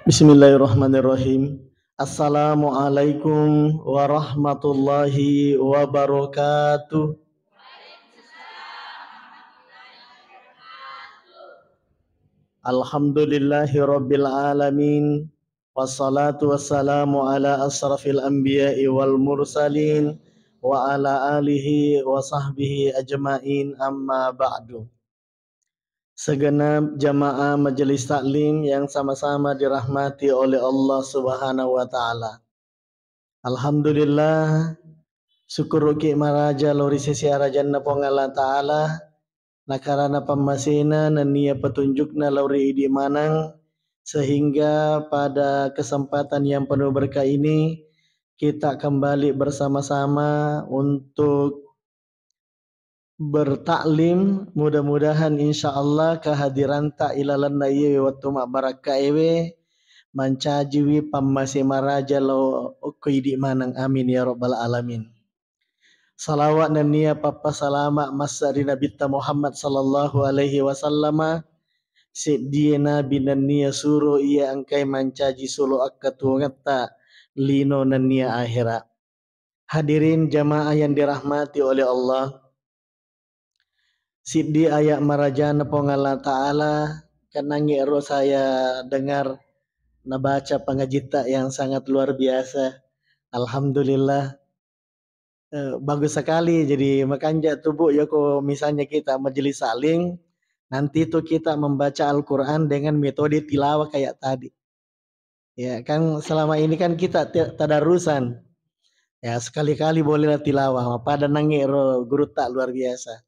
Bismillahirrahmanirrahim. Assalamualaikum warahmatullahi wabarakatuh. Alhamdulillahi rabbil alamin. Wassalatu wassalamu ala asrafil anbiya'i wal mursalin wa ala alihi wa sahbihi ajma'in, amma ba'du. Segenap jamaah majelis taklim yang sama-sama dirahmati oleh Allah Subhanahu wa taala. Alhamdulillah, syukur ki maraja lori sisi arajanna pongala taala nakarana pamasina nania petunjukna lori idi manang, sehingga pada kesempatan yang penuh berkah ini kita kembali bersama-sama untuk bertaklim. Mudah-mudahan insyaallah kehadiran ta ilalan nayi waktu mak barakah ewe mancajiwi pamasi maraja lo kuidi manang, amin ya rabbal alamin. Salawat dan niya papa salama masari Nabi Muhammad sallallahu alaihi wasallam sidina binan niya suruh ia angkai mancaji sulu akatungata lino nan niya akhirat. Hadirin jamaah yang dirahmati oleh Allah, Sidi ayat marajana pongala ta'ala kanangi ero saya dengar nabaca pengajita yang sangat luar biasa. Alhamdulillah, bagus sekali. Jadi makanya tubuh ya kok misalnya kita majelis saling nanti tuh kita membaca Al-Quran dengan metode tilawah kayak tadi. Ya kan selama ini kan kita tadarusan. Ya sekali-kali bolehlah tilawah. Pada nangi ero guru tak luar biasa.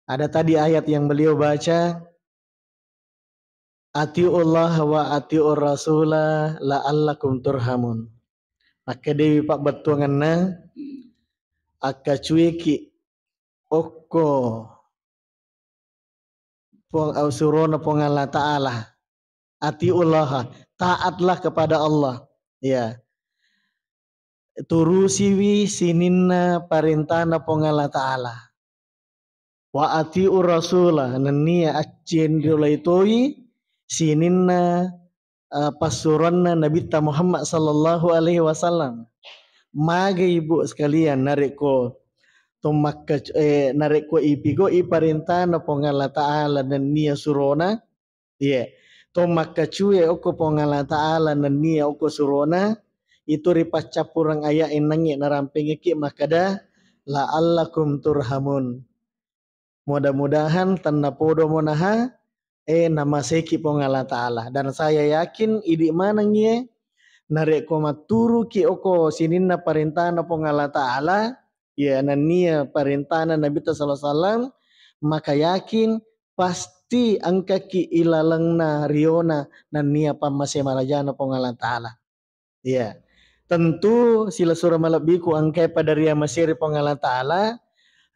Ada tadi ayat yang beliau baca, Atiullah wa atiur rasulah la'allakum turhamun. Maka dewi pak betuanganna aka cueki okko pong ausurona pong Allah ta'ala. Atiullah, taatlah kepada Allah. Ya. Turusiwi sininna parintana pong Allah ta'ala. Wa atiur rasulah nania accen diolaitoi sininna pasuranna Nabi Muhammad sallallahu alaihi wasallam. Maga ibu sekalian nareko tumakka nareko ipigo iparintana pongala taala dan nia surona. Iya. Tumakka cuye oko pongala taala dan nia oko surona itu ripacapurang ayat enangi narampingi ki makada la'allakum turhamun. Mudah-mudahan tanda podo monaha nama seki pongala taala, dan saya yakin idi manangye narek komaturu ki oko sininna parintana pongala taala ya nania parintana Nabi sallallahu alaihi wasallam, maka yakin pasti angka ki ilalangna riona nania pamase marajana pongala taala. Ya tentu sila surah malabiku angkai pada ria masiri pongala taala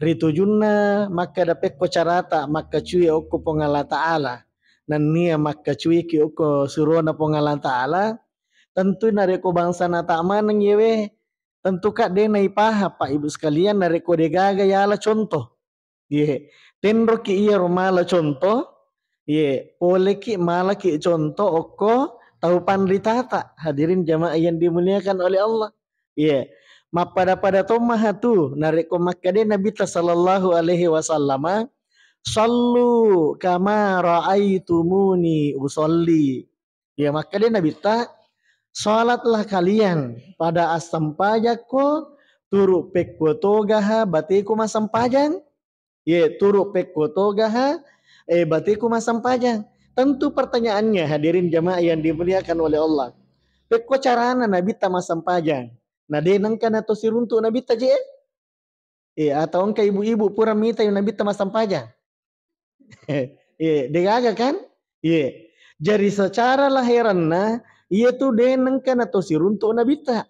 ritujunna maka dapet ko carata maka cuy oko pongala taala nan nia maka cuy ki oko surona pongala taala. Tentu nareko bangsa nata manang yewe tentu kak de nai paha pak ibu sekalian nareko de gaga yala contoh ye tenro ki iya romala contoh ye oleh ki mala ki contoh oko tahu pandritata. Hadirin jamaah yang dimuliakan oleh Allah, ye mapada tomah tu nareko makkade Nabi sallallahu alaihi wasallam sallu kama raaitumuni usolli. Ya makkade Nabi ta salatlah kalian pada asam pajako turu pekko togaha batiku masam pajang. Ye turu pekko togaha batiku masam pajang. Tentu pertanyaannya hadirin jamaah yang dimuliakan oleh Allah, pekko carana Nabi ta masam pajang. Nah denangkan atau siruntuk Nabi ta je? Atau engkau ibu-ibu pura minta yang Nabi ta masam pajang. Degaga kan? Jadi secara lahiranna ia tu denangkan atau siruntuk Nabi ta.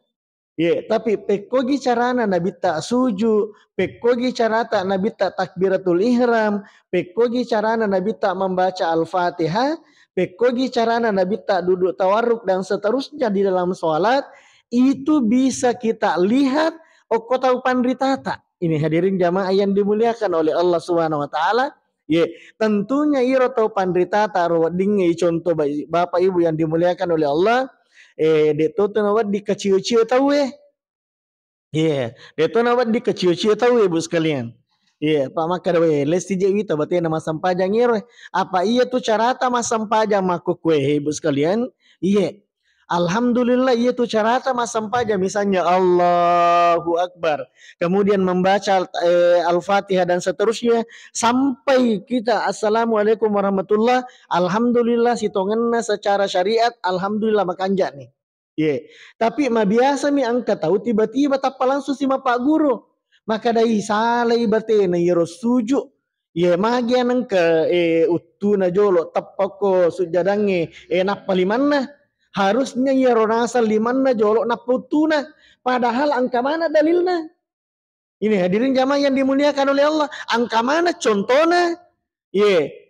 Tapi pekogi carana Nabi ta suju, pekogi carata Nabi ta takbiratul ihram, pekogi carana Nabi ta membaca Al-Fatihah, pekogi carana Nabi ta duduk tawarruk dan seterusnya di dalam sholat, itu bisa kita lihat oko tahu pandritata. Ini hadirin jamaah yang dimuliakan oleh Allah Subhanahu wa taala. Ye, tentunya iro tau pandrita taruh dingi contoh bapak ibu yang dimuliakan oleh Allah. De to nawat di kecil-kecil tahu Iya, dia tuh nawat di kecil-kecil tahu ibu sekalian. Iya, Pak Makar we, les tije wita berarti nama sampajang iro. Apa iya tuh carata mas sampajang makuk kue ibu sekalian? Iya. Alhamdulillah iya tuh carata mas sampajang misalnya Allahu Akbar. Kemudian membaca Al-Fatihah dan seterusnya sampai kita Assalamualaikum warahmatullah. Alhamdulillah sitongenna secara syariat alhamdulillah makanja nih. Iya. Tapi mah biasa mi angka tahu tiba-tiba tappa langsung si Pak Guru. Maka dari salah ibate na yero suju. Ye magi nang ke utuna jolo tappa ko sujadange nappa limanna. Harusnya yero nasa limanna jolo nappa utuna. Padahal angka mana dalilnya? Ini hadirin jamaah yang dimuliakan oleh Allah. Angka mana contohnya? Ye.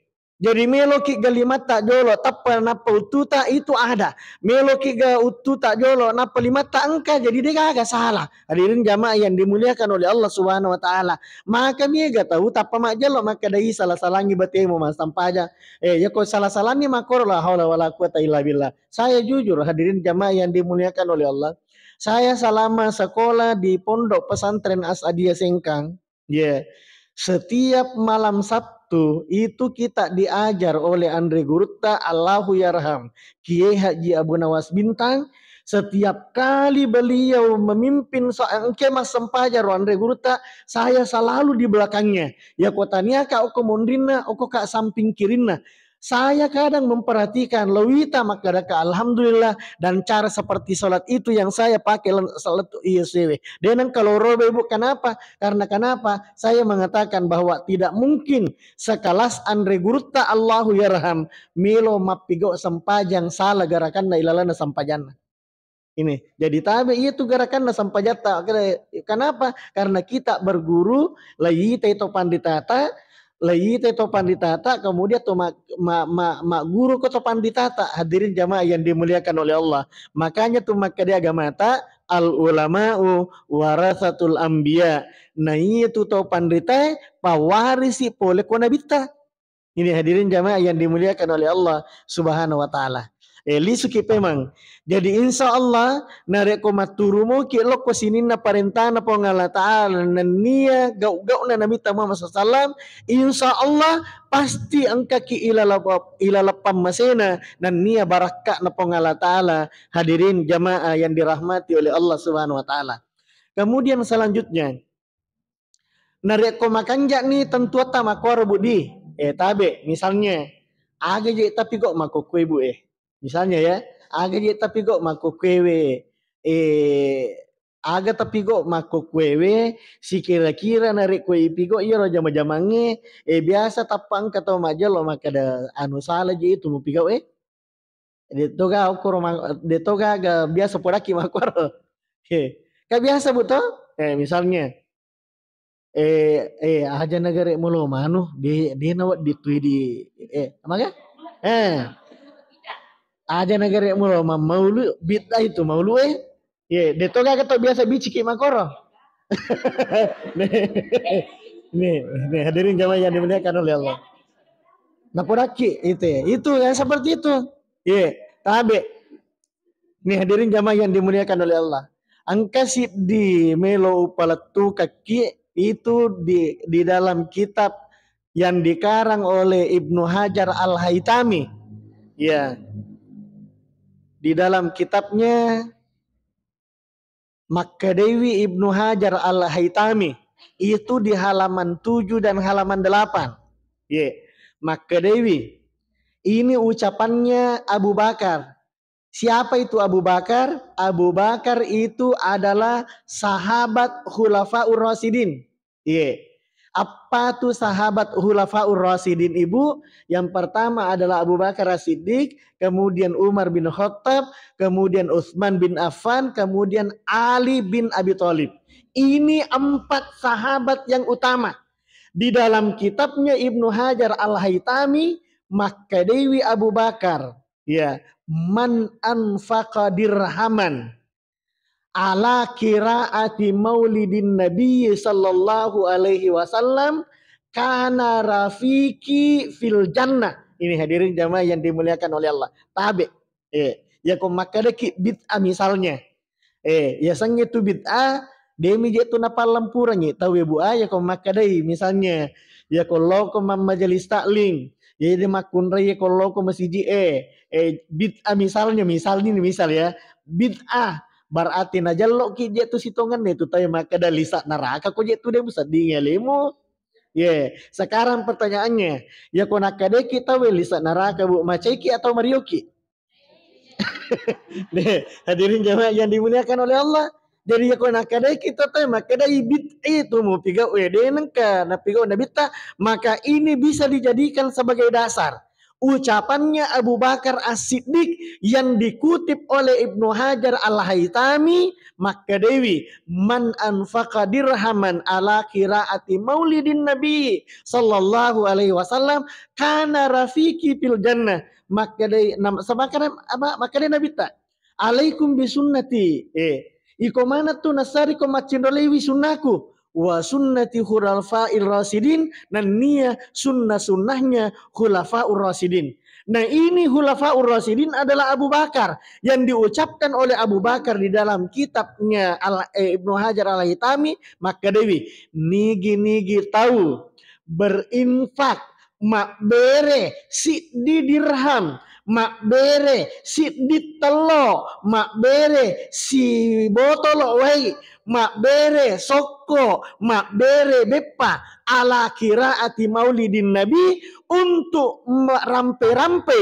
Jadi meloki galimata jolo tappa nappa ututa itu ada. Meloki ga ututa jolo nappa limata angka jadi dia agak salah. Hadirin jamaah yang dimuliakan oleh Allah Subhanahu wa taala. Maka mega tahu tappa mak jalo maka dai salah-salangi batemu mas sampaja. Ya kok salah-salahnya makor la haula wala quwata illa billah. Saya jujur hadirin jamaah yang dimuliakan oleh Allah. Saya selama sekolah di Pondok Pesantren Asadiyah Sengkang, ya. Setiap malam Sabtu itu kita diajar oleh Andre Gurutta Allahu Yarham Kiai Haji Abu Nawas Bintang. Setiap kali beliau memimpin kemah sempajar Andre Gurutta, saya selalu di belakangnya. Ya kotanya kak oko mondrina, oko kak samping kirina. Saya kadang memperhatikan lewita makadaka alhamdulillah dan cara seperti sholat itu yang saya pakai salat ISW. Dan kalau robe ibu kenapa? Karena kenapa? Saya mengatakan bahwa tidak mungkin sekelas Andre Gurutta Allahu Yarham Milo mapigo sampajang salah gerakan na ilalana sampajana. Ini jadi tabe itu gerakan na sampajata. Kenapa? Karena kita berguru layita itu panditata layita itu panditata kemudian tuh mak guru ko panditata hadirin jamaah yang dimuliakan oleh Allah. Makanya tuh maka dia agamata al ulama'u warasatul anbiya. Nah itu to pandita pawarisi pole kona bitta. Ini hadirin jamaah yang dimuliakan oleh Allah Subhanahu wa taala. Lisuki pemang. Jadi insya Allah nareko maturumo ki lo ko sinina parentana po ngala ta'ala nania gau-gau na Nabi Muhammad sallallahu insya Allah pasti angka ki ilalapam masena dan nia barakah na po ngala ta'ala hadirin jamaah yang dirahmati oleh Allah Subhanahu wa taala. Kemudian selanjutnya nareko makanja ni tentu ta makor budi tabe misalnya aga je tapi kok makokwe bu misalnya ya aga je tapi kok makokwewe aga tapi kok makokwewe si kira-kira narik kue ipigo iya roja majamange biasa tapang kata maja lo makada anu salah je itu mu pigo detoga ukuro detoga ga biasa podaki makoro ka biasa buto misalnya aja negara mulo manu di nawat ditui di amaga aja negara mulo maulu bid'ah itu maulu detoga kata biasa biciki makoro nih hadirin jamaah yang dimuliakan oleh Allah. Nah podaki itu yang seperti itu tabe nih hadirin jamaah yang dimuliakan oleh Allah. Angka si di melo upalatu kaki itu di dalam kitab yang dikarang oleh Ibnu Hajar Al-Haytami. Ya. Di dalam kitabnya Makkadewi Ibnu Hajar Al-Haytami itu di halaman 7 dan halaman 8. Makkadewi. Ini ucapannya Abu Bakar. Siapa itu Abu Bakar? Abu Bakar itu adalah sahabat Khulafaur Rasyidin. Apa tuh sahabat Khulafaur Rasyidin ibu? Yang pertama adalah Abu Bakar As-Siddiq, kemudian Umar bin Khattab, kemudian Utsman bin Affan, kemudian Ali bin Abi Thalib. Ini 4 sahabat yang utama. Di dalam kitabnya Ibnu Hajar Al-Haytami, Makkadewi Abu Bakar, man anfaqa dirhaman ala qiraati maulidin nabi sallallahu alaihi wasallam kana rafiki fil jannah. Ini hadirin jamaah yang dimuliakan oleh Allah. Tabe. Ya ko makadaki bid'ah misalnya. Ya sang itu bid'ah demi je tu napal lampurannya tahu ya bu ya ko makadai misalnya ya kalau ko majelis taklim ya dia makun ya kalau ko masjid bid'ah misalnya misal ya bid'ah berarti najalo ki je tu sitongan itu tahu makada lisa neraka ko je tu dia bisa dingelemu. Sekarang pertanyaannya, ya ko nakade kita lisa neraka bu macaiki atau marioki? Nih, hadirin jamaah yang dimuliakan oleh Allah. Jadi ya kena kadai kita teh maka dari bid'ah itu mau piga nengka na piga bid'ah maka ini bisa dijadikan sebagai dasar. Ucapannya Abu Bakar As-Siddiq yang dikutip oleh Ibnu Hajar Al-Haytami maka dewi man anfaqa dirhaman ala qiraati maulidin Nabi sallallahu alaihi wasallam kana rafiki fil jannah maka dewi maka dewi Nabi tak alaikum bisunnati iko mana tu nasari ko macindolewi sunnaku wa sunnati khulafa'ir rasidin dan nia sunnahnya khulafa'ur rasidin. Nah ini khulafa'ur rasidin adalah Abu Bakar yang diucapkan oleh Abu Bakar di dalam kitabnya Ibnu Hajar Al-Haytami maka dewi nigi tahu berinfak mak bere si di dirham mak bere si di telo mak bere si botolo wai mak bere soko mak bere bepa ala kiraati maulidin nabi untuk rampe-rampe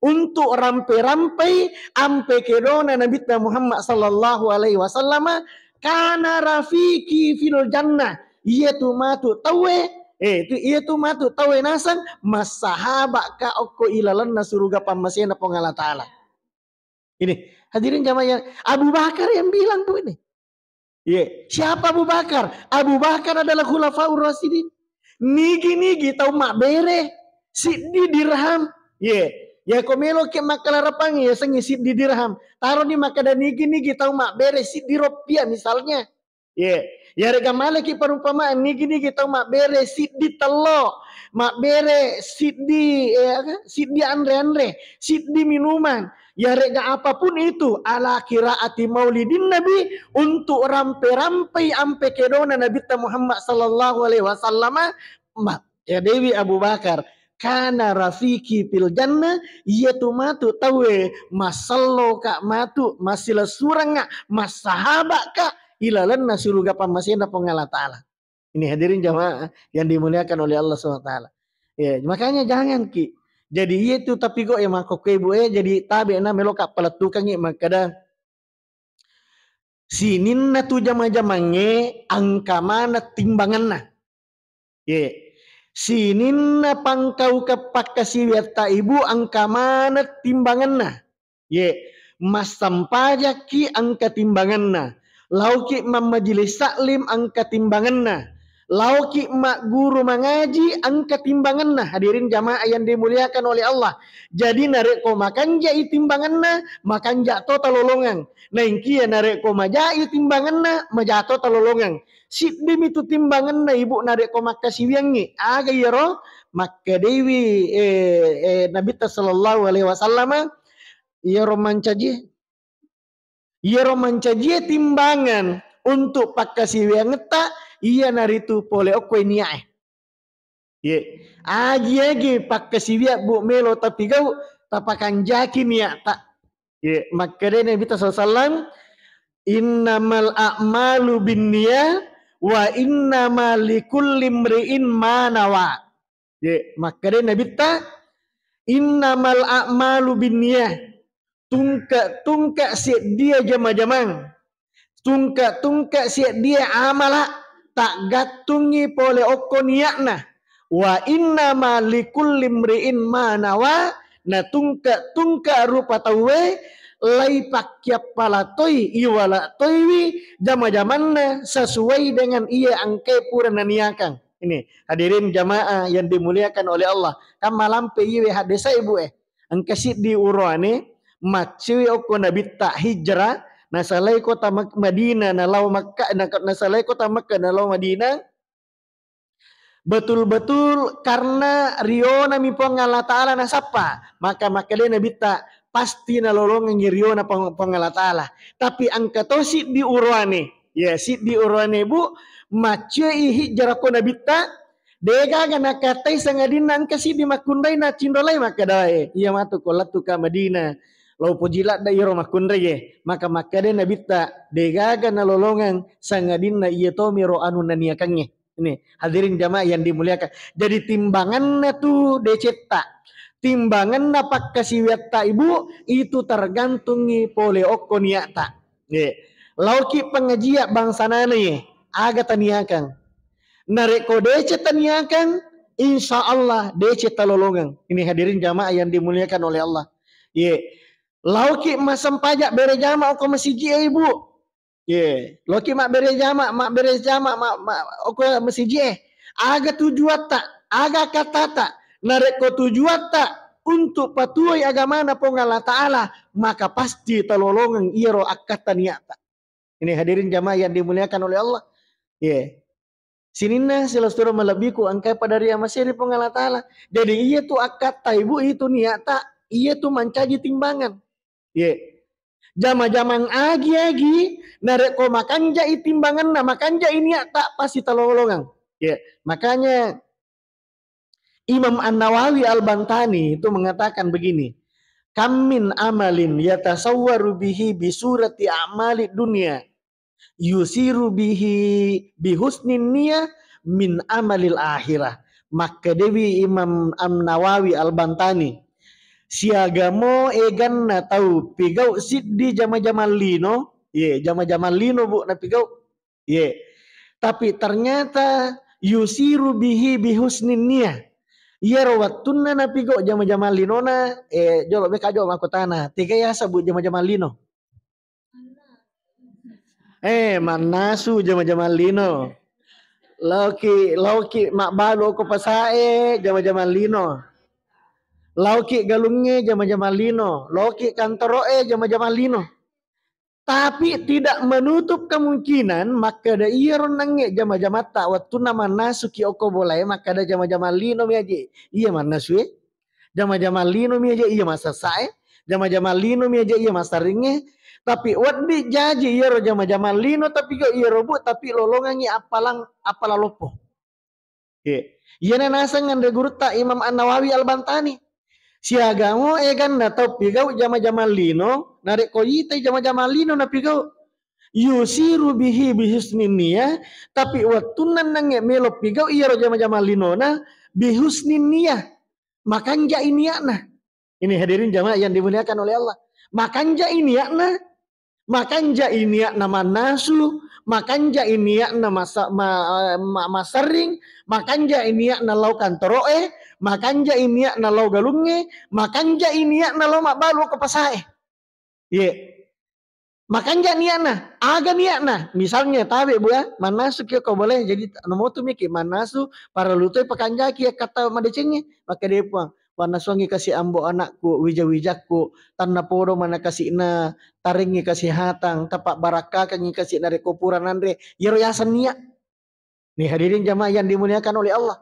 untuk rampe-rampe ampe kedona Nabi Muhammad sallallahu alaihi wasallam kana rafiki fil jannah yaitu matu tawe itu matu tawe nasan masahaba ka okko ilalan nasuruga pamasena pengala taala. Ini hadirin jamaah Abu Bakar yang bilang tuh ini. Siapa Abu Bakar? Abu Bakar adalah khulafaur rasyidin. Nigi tahu mak bere si di dirham. Ya komelo ke makala rapang ya sengi si di dirham. Taruh di makada nigi tahu mak bere si di rupiah misalnya. Ya rega malaki perumpamaan nigi tahu mak bere si di telo, mak bere si di andre si di minuman. Ya rega apapun itu ala kiraati maulidin nabi untuk rampe-rampe ampe kedona Nabi Muhammad sallallahu alaihi wasallam ya Dewi Abu Bakar kana rafiki fil jannah yaitu matu tawe masallo kak matu masila suranga masahaba kak ilalan nasuruga pamasena pengala taala. Ini hadirin jamaah yang dimuliakan oleh Allah SWT. Makanya jangan ki jadi itu tapi kok ya makok ibu jadi tabe na meloka peletukan makada sinin na tu jama-jamange angka mana timbangan na. Sinin na pangkau kapakasiwata ibu angka mana timbangan na. Mas sampaja ki angka timbangan na. Lauki majelis taklim angka timbangan na. Lauki mak guru mengaji angka timbangan na. Hadirin jamaah yang dimuliakan oleh Allah. Jadi narek ko makan jai timbangan na, makan jatuh talolongan. Nah ingki ya narek ko majai timbangan na, majato talolongan. Siddim itu timbangan na ibu narek ko makasiwiangi. Aga yaro maka dewi Nabi sallallahu alaihi wasallam ya romancaji. Ia romancaji timbangan untuk pakasiwian ngeta ia naritu pole okwe niae. Agi pakasiwian bu melo tapi kau tapakan jaki niat tak. Maka Nabi sallallahu innamal a'malu binniyah wa innamal likulli imri'in ma nawa. Maka Nabi ta innamal a'malu binniyah tungka si dia jama-jamang tungka si dia amala tak gatungi pole okko niakna wa inna ma likulli imri'in ma nawa na tungka rupa tawe lai pakya palatoi iwala toiwi jama-jamanna sesuai dengan ia angke purana niakan. Ini hadirin jamaah yang dimuliakan oleh Allah kan malam pe iwe hadesa ibu angkasi di urwane maciwi okko nabi tak hijrah nasalai kota Madinah nalau Makkah nasalai kota Makkah nalau Madinah betul-betul karena riona mi pong Allah Ta'ala na sapa maka dia bita pasti na lolongan riona pong Allah Ta'ala. Tapi angka to si di urwane ya si di urwane bu mace ihi jarako na bita dega gana katai sangadina angka si di makundai na cindolai maka dae iya matu kolatu ka Madinah lau pujilat da iro makundai ye maka dia na bita dega gana lolongan sangadina iya to miro anu naniakannya. Ini hadirin jamaah yang dimuliakan. Jadi timbangannya tuh deceta. Timbangan napak kasiwiata ibu itu tergantungi pole oko niata. Lauki pengajian bangsa nane aga taniakan. Nareko deceta taniakan insya Allah deceta lolongan. Ini hadirin jamaah yang dimuliakan oleh Allah. Lauki masam pajak bere jamaah oko masjid ibu. Loki mak bere jama oko masjid aga tujuata aga katata nareko tujuata untuk patuai agama na pong Allah Ta'ala maka pasti telolongan iro akata niata. Ini hadirin jamaah yang dimuliakan oleh Allah. Sinina selastura melebiku angkai pada ria masih pong Allah Ta'ala. Jadi iya tu akata ibu itu niata iya tu mancaji timbangan. Jama-jamang agi-agi nareko makanja itimbangan na makanja ini tak pasti telolongan. Makanya Imam An-Nawawi Al-Bantani itu mengatakan begini, kam min amalin yatasawwaru bihi bisurati a'mali dunya yusiru bihi bihusnin niyah min amalil akhirah. Maka dewi Imam An-Nawawi Al-Bantani siagamo egan na tahu pigau siddi jama-jama lino jama-jama lino bu na pigau tapi ternyata yusiru bihi bihusnin niyah rawattunna na pigau jama-jama lino na jolo be kajo makotana tiga ya sabut jama-jama lino manasu jama-jama lino lauki mak balu ko pasae jama-jama lino lauki galungnya jama-jama lino, lauki kantoroe jama-jama lino. Tapi tidak menutup kemungkinan maka da iya ronangnya jama-jama tak waktu nama nasuki oko boleh maka da jama-jama lino mi aja iya mana suwe jama-jama lino mi aja iya masa sae jama-jama lino mi aja iya masa ringe tapi wadi jaji iya ro jama-jama lino tapi kok iya robu tapi lolongannya apalah lopo. Iya nasangan de guru tak Imam An-Nawawi Al-Bantani. Siagamo egan na tau pigau jama-jama lino narik koyite jama-jama lino na pigau yusiru bihi bihusnin niyah tapi watunan nange melo pigau iya ro jama-jama lino na bihusnin niyah makanja iniakna. Ini hadirin jamaah yang dimuliakan oleh Allah. Makanja iniakna manasu makanja iniakna masaring makanja iniakna laukan toroe makanja iniakna lau galunge makanja iniakna lau mak balu ke pasae makanja niakna aga niakna misalnya tabe bu ya manasu kia kau boleh jadi nomotu miki manasu para lutoi pakanja kia kata madecenge maka dia puang wanaswangi kasih ambo anakku wija-wijaku tanna podo mana kasih na taringi kasih hatang tapak baraka kangi kasih dari kupuran andre yero yasan niat. Nih hadirin jamaah yang dimuliakan oleh Allah.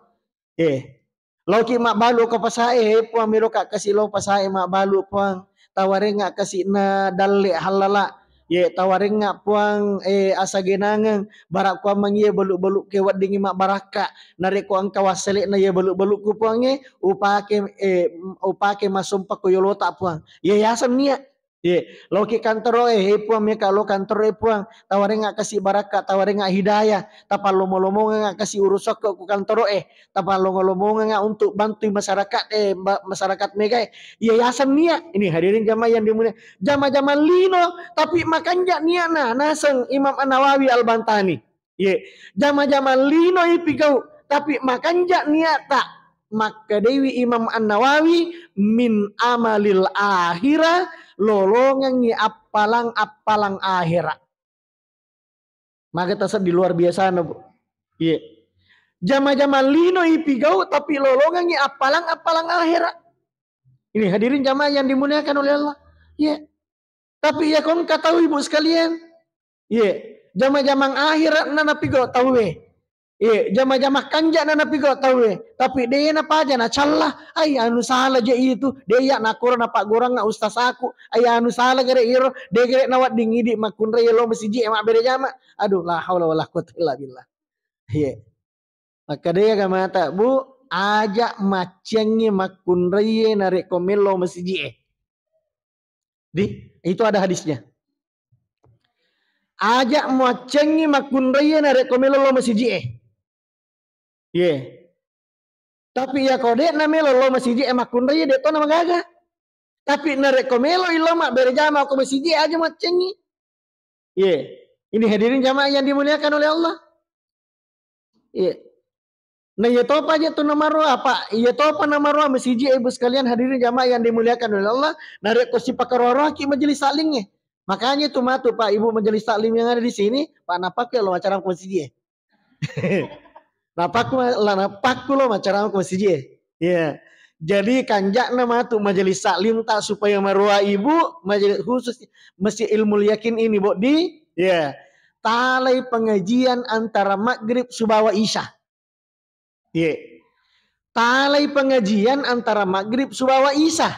Lauki mak balu ke pasae puang miro kak kasih lo pasae mak balu puang tawaring ngak kasih na dalle halala tawaring ngak puang asa genangan barak kuang mangie beluk-beluk ke wadingi mak baraka nareko angka wasele na ye beluk-beluk ku puange upake masumpa ko yolota puang yasan niat lauki kantoro puang meka lo kantoro puang tawaring ngak kasih baraka tawaring ngak hidayah tapal lomo-lomo ngak kasih urusok ku kantoro tapal lomo-lomo ngak untuk bantu masyarakat masyarakat mega yasan niat. Ini hadirin jamaah yang dimuliakan jama-jama lino tapi makanja niatna naseng Imam An-Nawawi Al-Bantani jama-jama lino ipigau tapi makanja niata maka dewi Imam An-Nawawi min amalil akhirah lolongan apalang akhirat maka tasab di luar biasa bu jama-jama lino ipigau tapi lolongan apalang akhirat. Ini hadirin jamaah yang dimuliakan oleh Allah tapi kon katahui ibu sekalian jama-jamang akhirat nana pigau tahu Jama-jama kanja na napigo tahu tapi dia na pa aja na calah ay anu salah je itu dia nak kurang na pak gorang na ustaz aku ay anu salah gere iro dia gere nawat dingidi makun re lo masiji emak bere jama aduh la haula wala quwata illa billah. Maka dia gamata bu ajak macengi makun re narik komelo masiji di itu ada hadisnya. Ajak macengi makun re narik komelo lo masiji Tapi ya kode na melo lo masiji emak kunraya de to na magaga. Tapi na rekomelo ilo mak berjama aku masiji aja mak cengi. Ini hadirin jamaah yang dimuliakan oleh Allah. Nah ya topa aja tuh nomor apa? Ya topa nomor masiji ibu sekalian hadirin jamaah yang dimuliakan oleh Allah. Nah rekosi pakaroro ki majelis salingnya. Makanya tuh matu Pak Ibu majelis taklim yang ada di sini, Pak napak ya lo acara aku masiji Napak lo macam aku masih Jadi kanjak nama tu majelis taklim tak supaya marwah ibu majelis khusus mesti ilmu yakin ini bu di talai pengajian antara maghrib subawa isya. Talai pengajian antara maghrib subawa isya.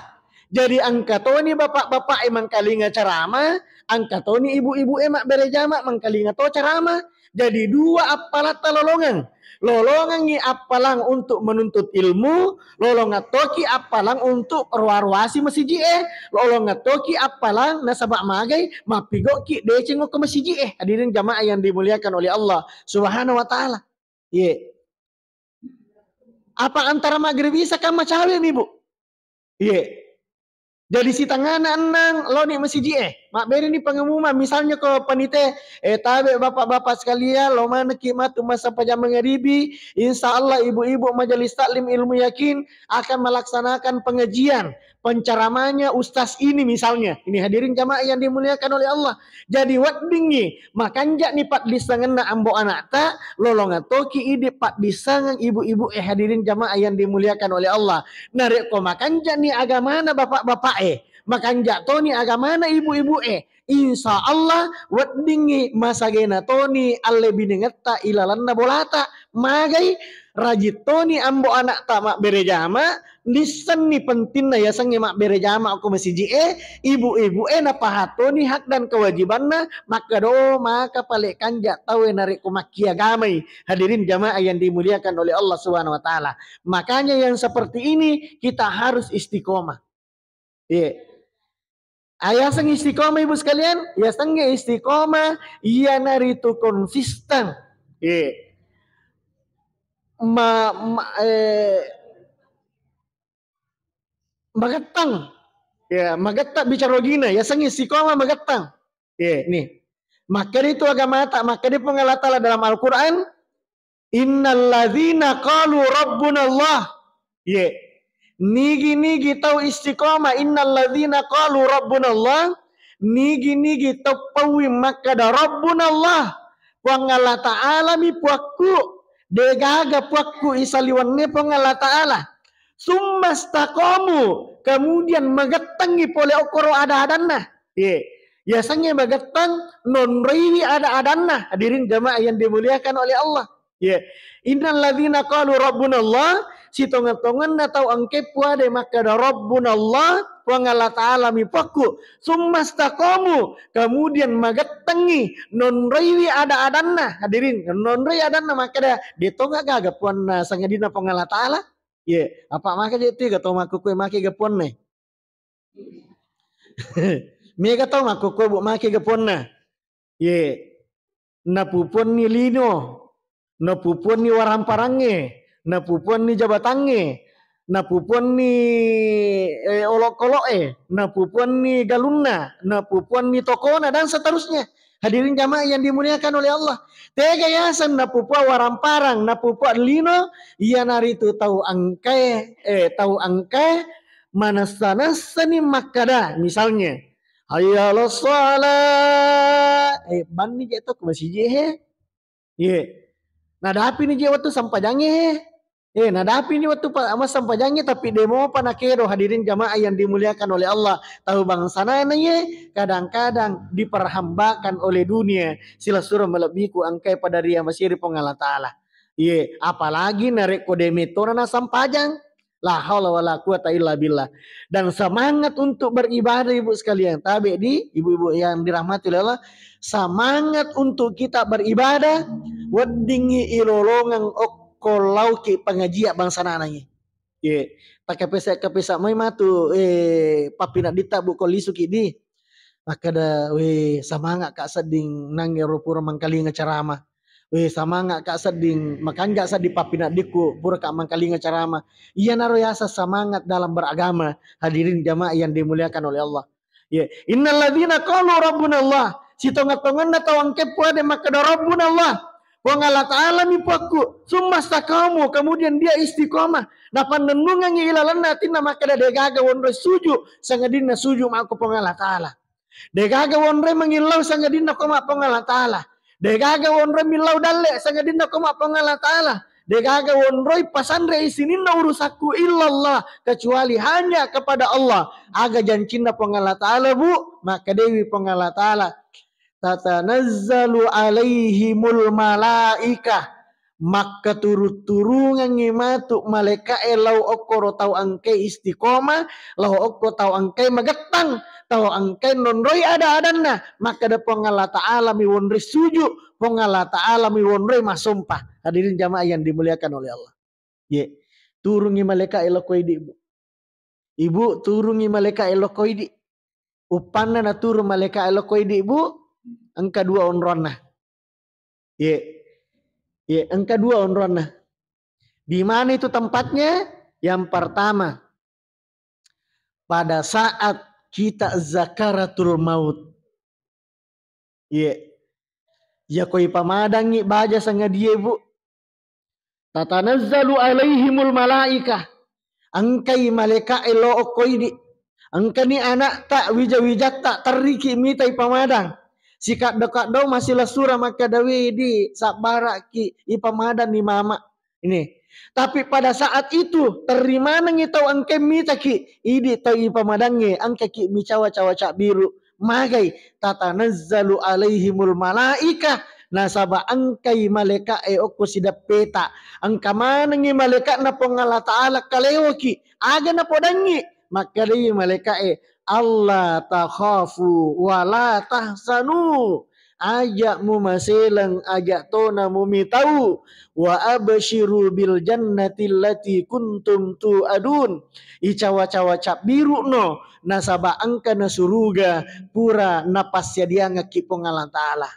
Jadi angkatoni bapak-bapak emang kalinga ceramah, angkatoni ibu-ibu emak berejama mangkalinga to ceramah. Jadi dua apalat lolongan. Lolongan ni apalang untuk menuntut ilmu, lolongan toki apalang untuk ruar-ruasi masjid lolongan toki apalang nasabak magai mapigo ki decengok ke masjid hadirin jamaah yang dimuliakan oleh Allah Subhanahu wa taala. Apa antara maghrib bisa kan macawe ibu? Jadi si tangan nang lo nih masjid mak beri ni pengumuman misalnya ke panite tabe bapak-bapak sekalian lo mana kimat masa pajam mengharibi insyaallah ibu-ibu majelis taklim ilmu yakin akan melaksanakan pengajian penceramahnya ustaz ini misalnya ini hadirin jamaah yang dimuliakan oleh Allah jadi wat dingi makanja ni pat disangan na ambo anak ta lolongan toki ide pat disangan ibu-ibu hadirin jamaah yang dimuliakan oleh Allah narek ko makanja ni agama na bapak-bapak makanja toni agama na ibu-ibu insya Allah wadingi masagena toni alle binengeta ilalanna bolata magai rajit toni ambo anak tamak berejama lisan ni penting na yasange mak berejama aku masiji ibu-ibu na pahatoni hak dan kewajibanna maka maka pale kanja tahu narik kumaki agamai hadirin jamaah yang dimuliakan oleh Allah Subhanahu wa taala makanya yang seperti ini kita harus istiqomah. Ayah sang istiqomah ibu sekalian, ya sang istiqomah, ia naritu konsisten. Magatang. Magatang bicara gina, ya sang istiqomah magatang. Nih. Maka itu agama tak, maka di pengalatala dalam Al-Quran, innalladzina qalu rabbuna Allah. Nigi tau istiqomah innalladzina qalu rabbuna Allah nigi tau pawi makada rabbuna Allah pangala ta'ala mi puakku degaga puakku isaliwanne pangala ta'ala summa staqamu kemudian magatangi pole okoro ada-adanna ya sangnya magatang non riwi ada-adanna hadirin jamaah yang dimuliakan oleh Allah innalladzina qalu rabbuna Allah si tongan-tongan na tau angke puade maka da rabbuna Allah wa ngala ta'ala mi pakku summastaqamu kemudian magatangi non riwi ada adanna hadirin non riwi adanna maka da ditonga gaga puan na sangadina pangala ta'ala apa maka jeti gato maku kue maki gapuan ne mi gato maku kue bu maki gapuan na na pupuan ni lino na pupuan ni waramparange na pupuan ni jabatange, na pupuan ni olok-olok na pupuan ni galunna, na pupuan ni tokona dan seterusnya. Hadirin jamaah yang dimuliakan oleh Allah. Tega yasan na pupua waramparang, na pupua lino, ia naritu tahu angkai manasa-nasa ni makada misalnya. Hayya salat. Ban ni jatuh ke masjid Nah dapi ni je waktu sampajange nadapi ni waktu amas sampajangnya tapi demo panakero hadirin jamaah yang dimuliakan oleh Allah tahu bangsa nanya kadang-kadang diperhambakan oleh dunia sila surah melebihiku angkai pada ria masyiri pengala ta'ala Iya, apalagi narik kode metode na sampajang. La haula wala quwata illa billah. Dan semangat untuk beribadah ibu sekalian. Tabe di ibu-ibu yang dirahmati Allah, semangat untuk kita beribadah weddingi ilolongan okkolauki pengajian bangsa nananya. Iya, pakai pesak mai matu papina dita bu kolisuki di. Maka da semangat kak seding nangero pura mangkali ngecerama. Semangat kak seding makanya sa di papina diku pura kak mangkali ngecerama. Iya naro yasa semangat dalam beragama. Hadirin jamaah yang dimuliakan oleh Allah. Ya, innalladzina qalu rabbuna Allah. Si tonga-tongan na tawang kepo ade maka da rabbuna Allah. Wong Allah Ta'ala mi paku. Summa staqamu. Kemudian dia istiqomah. Na panenungan ilalan natin na maka da degaga wonre suju. Sangadina suju ma aku pong Allah Ta'ala. Degaga wonre mengilau sangadina koma pong Allah Ta'ala. Degaga wonre milau dalle sangadina koma pong Allah Ta'ala. Degaga wonroi pasandre isininna urusaku illallah. Kecuali hanya kepada Allah. Aga jancinna pong Allah Ta'ala bu. Maka dewi pong Allah Ta'ala. Tatanazzalu alaihimul malaikah. Maka turut-turungan ngimatu malaikat lau okoro tau angkai istiqomah. Lau okko tau angkai magetang. Tau angkai nonroi ada-adanna. Maka da Allah Ta'ala mi wonroi suju. Allah Ta'ala mi wonroi masumpah. Hadirin jamaah yang dimuliakan oleh Allah. Ye, turungi malaikat elokoidi ibu. Ibu turungi malaikat elokoidi. Upanna na turun malaikat elokoidi ibu. Angka 2 onronna. Ye, angka 2 onronna. Di mana itu tempatnya? Yang pertama, pada saat kita zakaratul maut. Ye, ya koi pamadangi baja sanga dia bu. Tatanazzalu alaihimul malaikah. Angkai malaikat elo okoidi. Angkani anak tak wija-wijat tak teriki mitai pamadang. Sikat dekat dau masih lasura maka dawi di sabaraki ipamadan ni mama ini. Tapi pada saat itu terima nangi tau angke mitaki idi tau ipamadangi angke ki micawa cawa biru magai tatanazzalu alaihimul malaika nasaba angkai malaikat okko sidap peta angka manangi malaikat na pong Allah Ta'ala kalewoki aga na podangi maka di malaikat Allah takhafu wala tahsanu ajak mu maselang ajak tona mu mitau wa abshiru bil jannati allati kuntum tu'adun icawa-cawa cap biru no nasaba angka na suruga pura napas dia ngakipong Allah Ta'ala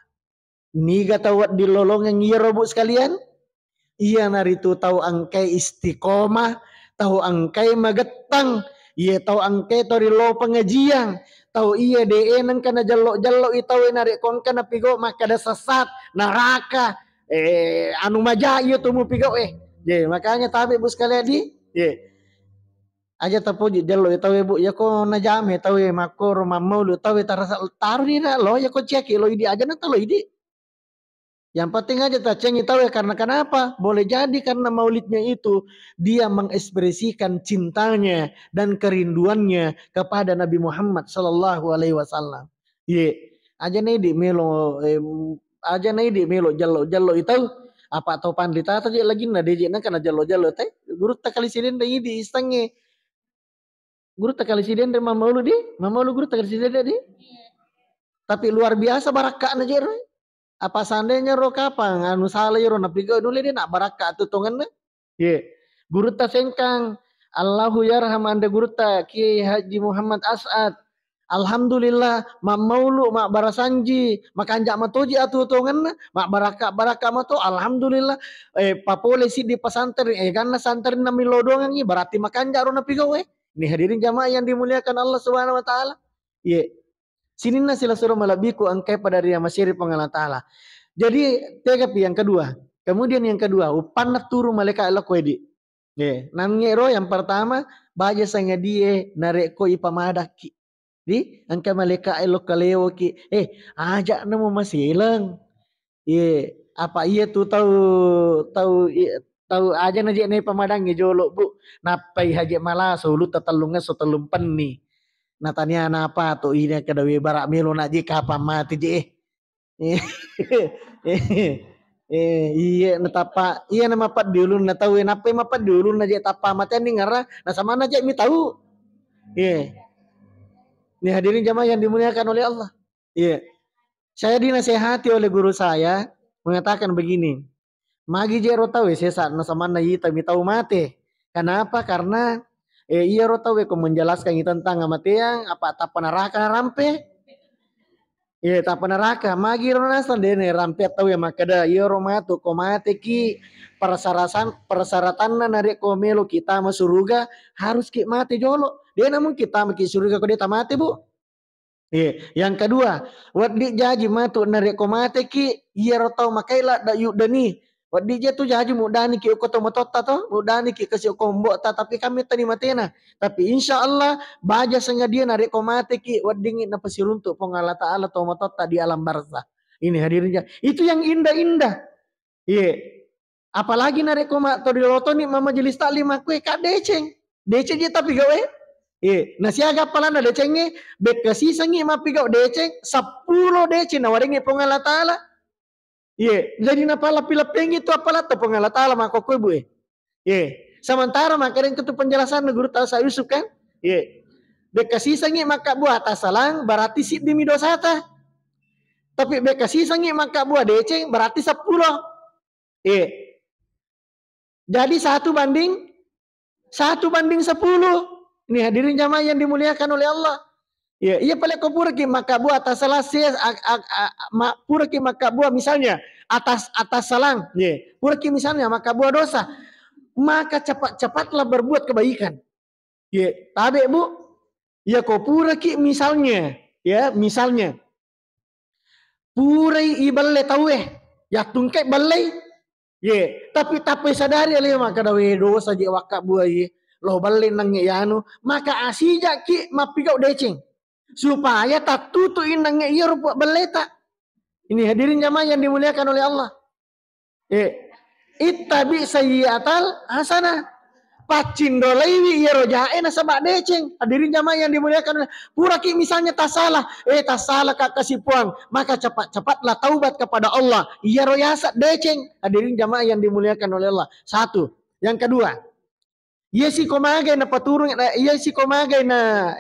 niga tawat di lolongan ngirobu sekalian iya naritu tahu angkai istiqomah tahu angkai magetang iya tahu angke tori lo pengajian tahu iya nang kana jallo itaw narik kong kana pigo maka ada sesat neraka anu maja iya tuh mu pigo makanya tabi bu sekalian di aja tapuji jallo itaw bu ya ko najame tahu mako rumah maulu tahu tarasa taruh ni lo ya ko cek lo idi aja na talo idi. Yang penting aja tak cengi tahu ya karena kenapa? Boleh jadi karena maulidnya itu dia mengekspresikan cintanya dan kerinduannya kepada Nabi Muhammad sallallahu alaihi wasallam. Ye, aja nih di melo jallo itu apa atau pandita aja lagi na deje na kana jallo teh guru tak kali sidin deh di istange. Guru tak kali sidin deh mamaulu guru tak kali sidin deh. Tapi luar biasa barakaan aja. Apa seandainya ro kapang anu salah ro napigo dulu dia nak baraka tutungan guru ta sengkang Allahu yarham anda guru ta Kiai Haji Muhammad As'ad alhamdulillah mak maulu mak barasanji mak anjak matoji atutungan mak baraka mato alhamdulillah papole si di pesantren karena santren nami lodongan ni berarti mak anjak ro napigo ini hadirin jamaah yang dimuliakan Allah Subhanahu wa taala sini sila suruh malabiku angkai pada dia masyiri pengalat ta'ala. Jadi tegapi yang kedua. Kemudian yang kedua, upanat turu malaikat Allah kwedi. Nangero yang pertama, baja sanga die nareko ipamadaki. Di angka malaikat Allah kaleo ki. Ajak namo masilang. Apa iya tu tahu aja naji nih pemadangi jolo bu. Napai haji malah sulu tatalunga so telumpen nih. Natanya apa tuh ini kedawi barak milo nak jika apa mati je Iya natapa iya nama pat diulun na tahu napa mapat diulun na je tapa mata ni ngara na sama na je mi tahu. Iya. Ini hadirin jamaah yang dimuliakan oleh Allah. Iya. Saya dinasehati oleh guru saya mengatakan begini. Magi je ro tahu sesa na sama na yita mi tahu mate. Kenapa? Karena iya ro tahu ko menjelaskan tentang amateang apa tapa neraka rampe. Iya tapa neraka magi ro nasan dene rampe tahu ya makada iya ro matu ko mate ki persyaratan narik komelo kita masuk surga harus ki mate jolo. Dia namun kita maki surga ko dia mate bu. Iya. Yang kedua, wadi jaji matu narik ko mate ki iya ro tahu makaila da yuk dani. Wadi je tu jaji mudani ki ko to matotta to mudani ki kasi ko mbota tapi kami tani matena. Tapi insya Allah baja senga dia narik ko mate ki wadi na pasiruntuk pong Allah Ta'ala to matotta di alam barzah. Ini hadirin itu yang indah-indah. Iya. Apalagi narik ko mate to di loto ni mama jelis taklim aku kak deceng. Deceng je tapi gawe. Nah siaga pala na decenge bekasi sangi mapigau deceng 10 deceng na waringi pong Allah Ta'ala. Jadi na pala pilapeng itu apalah to pong Allah Ta'ala makoko bu. Sementara makarin itu penjelasan guru tahu saya Yusuf kan. Bekasi sangi maka buah atas salang berarti si demi dosata. Tapi bekasi sangi maka buah deceng berarti 10. Jadi 1 banding 10. Ini hadirin jamaah yang dimuliakan oleh Allah. Iya pala ko pura ki maka buah atas salah pura ki maka buah misalnya atas salang. Pura ki misalnya maka buah dosa. Maka cepat-cepatlah berbuat kebaikan. Tabe bu. Ya ko pura ki misalnya. Misalnya. Purai iballe tahu ya tungkai balai. Tapi sadari ali maka dawe dosa je wakak buah lo balin nang yanu maka asija ki mapigau deceng supaya tak tutuin nang iya rupa beleta. Ini hadirin jamaah yang dimuliakan oleh Allah. Ittabi sayyiatal hasanah pacin dolaiwi iya rojae na sabak deceng. Hadirin jamaah yang dimuliakan oleh pura ki misalnya tak salah kak kasih puang maka cepat-cepatlah taubat kepada Allah iya royasa deceng. Hadirin jamaah yang dimuliakan oleh Allah. 1. Yang kedua, iya si komagai na paturun iya si komagai na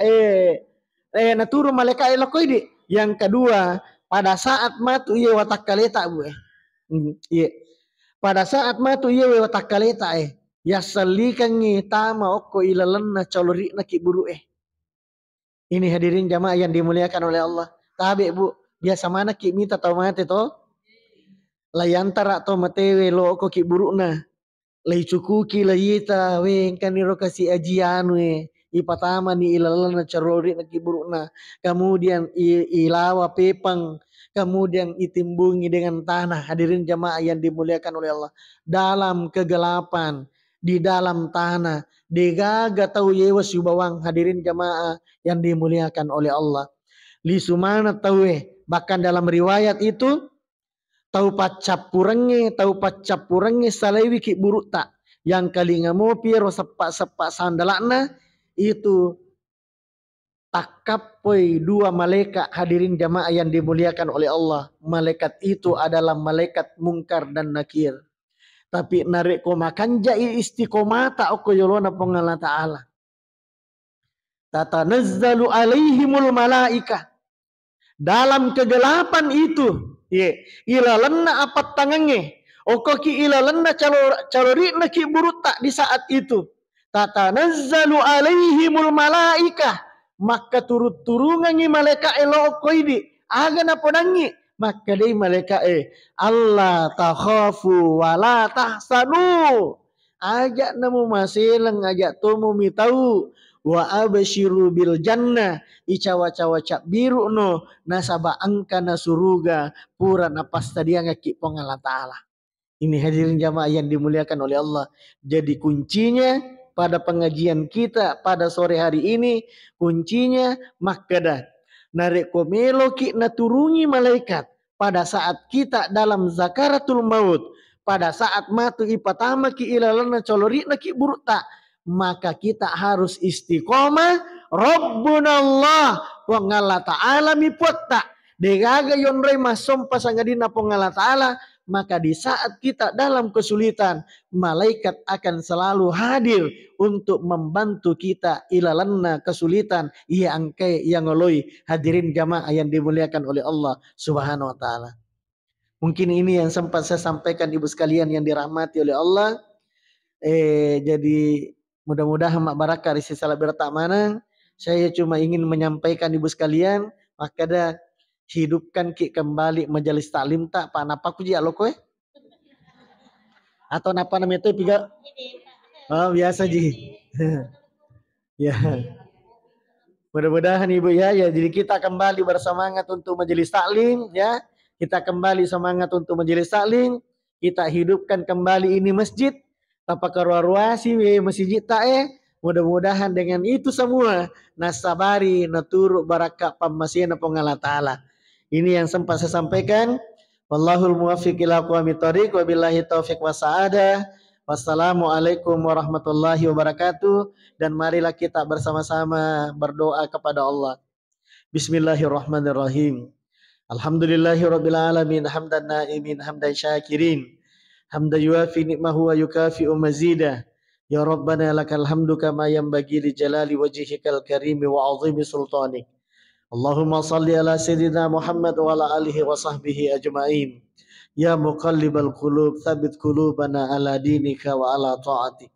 na turun malaikat elokoidi. Yang kedua, pada saat matu iya watak kaleta bu. Pada saat matu iya watak kaleta ya salikan ngi tama okko ilalanna colori na kiburu Ini hadirin jamaah yang dimuliakan oleh Allah. Tabe bu, biasa mana ki minta tau mate to? Layantara to matewe lo okko kiburu na. Lai cukuki layita weng kaniro kasih ajian ipatama ni ilalana carori na kiburuna kemudian ilawa pepang kemudian itimbungi dengan tanah. Hadirin jamaah yang dimuliakan oleh Allah, dalam kegelapan di dalam tanah degaga tau yewa subawang. Hadirin jamaah yang dimuliakan oleh Allah, li sumana tahu bahkan dalam riwayat itu tau pacap purenge salewi ki buruk tak yang kali ngamopi ro sepak sandalana itu takapoi 2 malaikat. Hadirin jamaah yang dimuliakan oleh Allah, malaikat itu adalah malaikat mungkar dan nakir. Tapi narik ko makan jai istiqomata oko yolona pengala ta'ala. Tatanazzalu alaihimul malaika. Dalam kegelapan itu ilalanna apat tangannya oko ki ilalanna calori na ki buruta di saat itu tatanazzalu alaihimul malaika maka turut-turungan malaikat elo koidi aga na podangi maka dei malaikat Allah takhafu wala tahsanu ajak namu masilang ajak tomu mitau wa absyiru bil jannah icawa-cawa biru no nasaba angkana suruga pura napas tadiang ki pong Allah Ta'ala. Ini hadirin jamaah yang dimuliakan oleh Allah. Jadi kuncinya pada pengajian kita pada sore hari ini, kuncinya makada narik komelo ki naturungi malaikat pada saat kita dalam zakaratul maut, pada saat matu ipatama ki ilalana colori na ki buruk maka kita harus istiqomah. Rabbuna Allah pong Allah Ta'ala mi potta degaga yonrei masom pasangadina pong Allah Ta'ala maka di saat kita dalam kesulitan, malaikat akan selalu hadir untuk membantu kita ilalanna kesulitan yang ngoloi. Hadirin jamaah yang dimuliakan oleh Allah Subhanahu wa taala. Mungkin ini yang sempat saya sampaikan ibu sekalian yang dirahmati oleh Allah. Jadi mudah-mudahan mak barakah di sisa tak mana. Saya cuma ingin menyampaikan ibu sekalian, maka dah hidupkan kembali majelis taklim tak pak napa ku lo kowe atau napa namanya itu tiga biasa ji ya mudah-mudahan ibu ya jadi kita kembali bersemangat untuk majelis taklim ya, kita kembali semangat untuk majelis taklim, kita hidupkan kembali ini masjid tanpa keruah-ruasi masjid tak mudah-mudahan dengan itu semua nasabari naturu barakat pamasina pengala taala. Ini yang sempat saya sampaikan. Wallahul muwaffiq ila aqwamit thoriq wa billahi taufiq wa sa'adah. Wassalamualaikum warahmatullahi wabarakatuh. Dan marilah kita bersama-sama berdoa kepada Allah. Bismillahirrahmanirrahim. Alhamdulillahirabbil alamin hamdan na'imin hamdan syakirin. Hamdan yuafi ni'mahu wa yukafi'u mazidah. Ya Rabbana lakal hamdu kama yanbaghi li jalali wajhikal karimi wa 'azimi sultanik. Allahumma salli ala sayyidina Muhammad wa ala alihi wa sahbihi ajma'in. Ya muqallibal qulub tsabbit qulubana ala dinika wa ala ta'atik.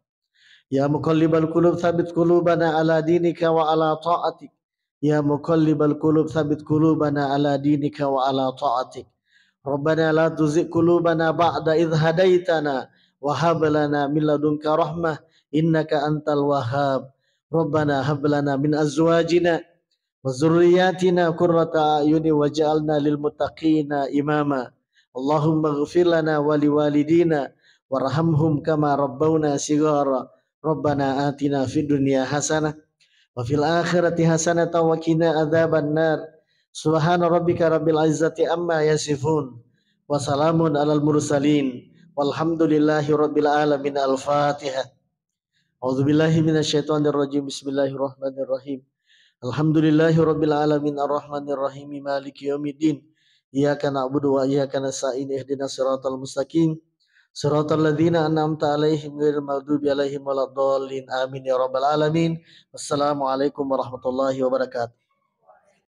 Ya muqallibal qulub tsabbit qulubana ala dinika wa ala ta'atik. Ya muqallibal qulub tsabbit qulubana ala dinika wa ala ta'atik. Rabbana la tuzigh qulubana ba'da idh hadaitana wa hab lana min ladunka rahmah innaka antal wahhab. Rabbana hab lana min azwajina wa dzurriyyatina qurrata a'yuni waj'alna lil muttaqina imama. Allahumma ighfir lana wa liwalidina warhamhum kama rabbawna shighara. Rabbana atina fid dunya hasanah wa fil akhirati hasanah wa qina adzaban nar. Subhana rabbika rabbil izzati amma yasifun wa salamun alal mursalin walhamdulillahi rabbil alamin. Al-Fatihah. A'udzubillahi minasyaitonir rajim. Bismillahirrahmanirrahim. Alhamdulillahi rabbil alamin arrahmanir rahim maliki yaumiddin. Iyyaka na'budu wa iyyaka nasta'in ihdinas siratal mustaqim siratal ladzina an'amta 'alaihim ghairil maghdubi 'alaihim waladdallin. Amin ya rabbal alamin. Wassalamualaikum warahmatullahi wabarakatuh.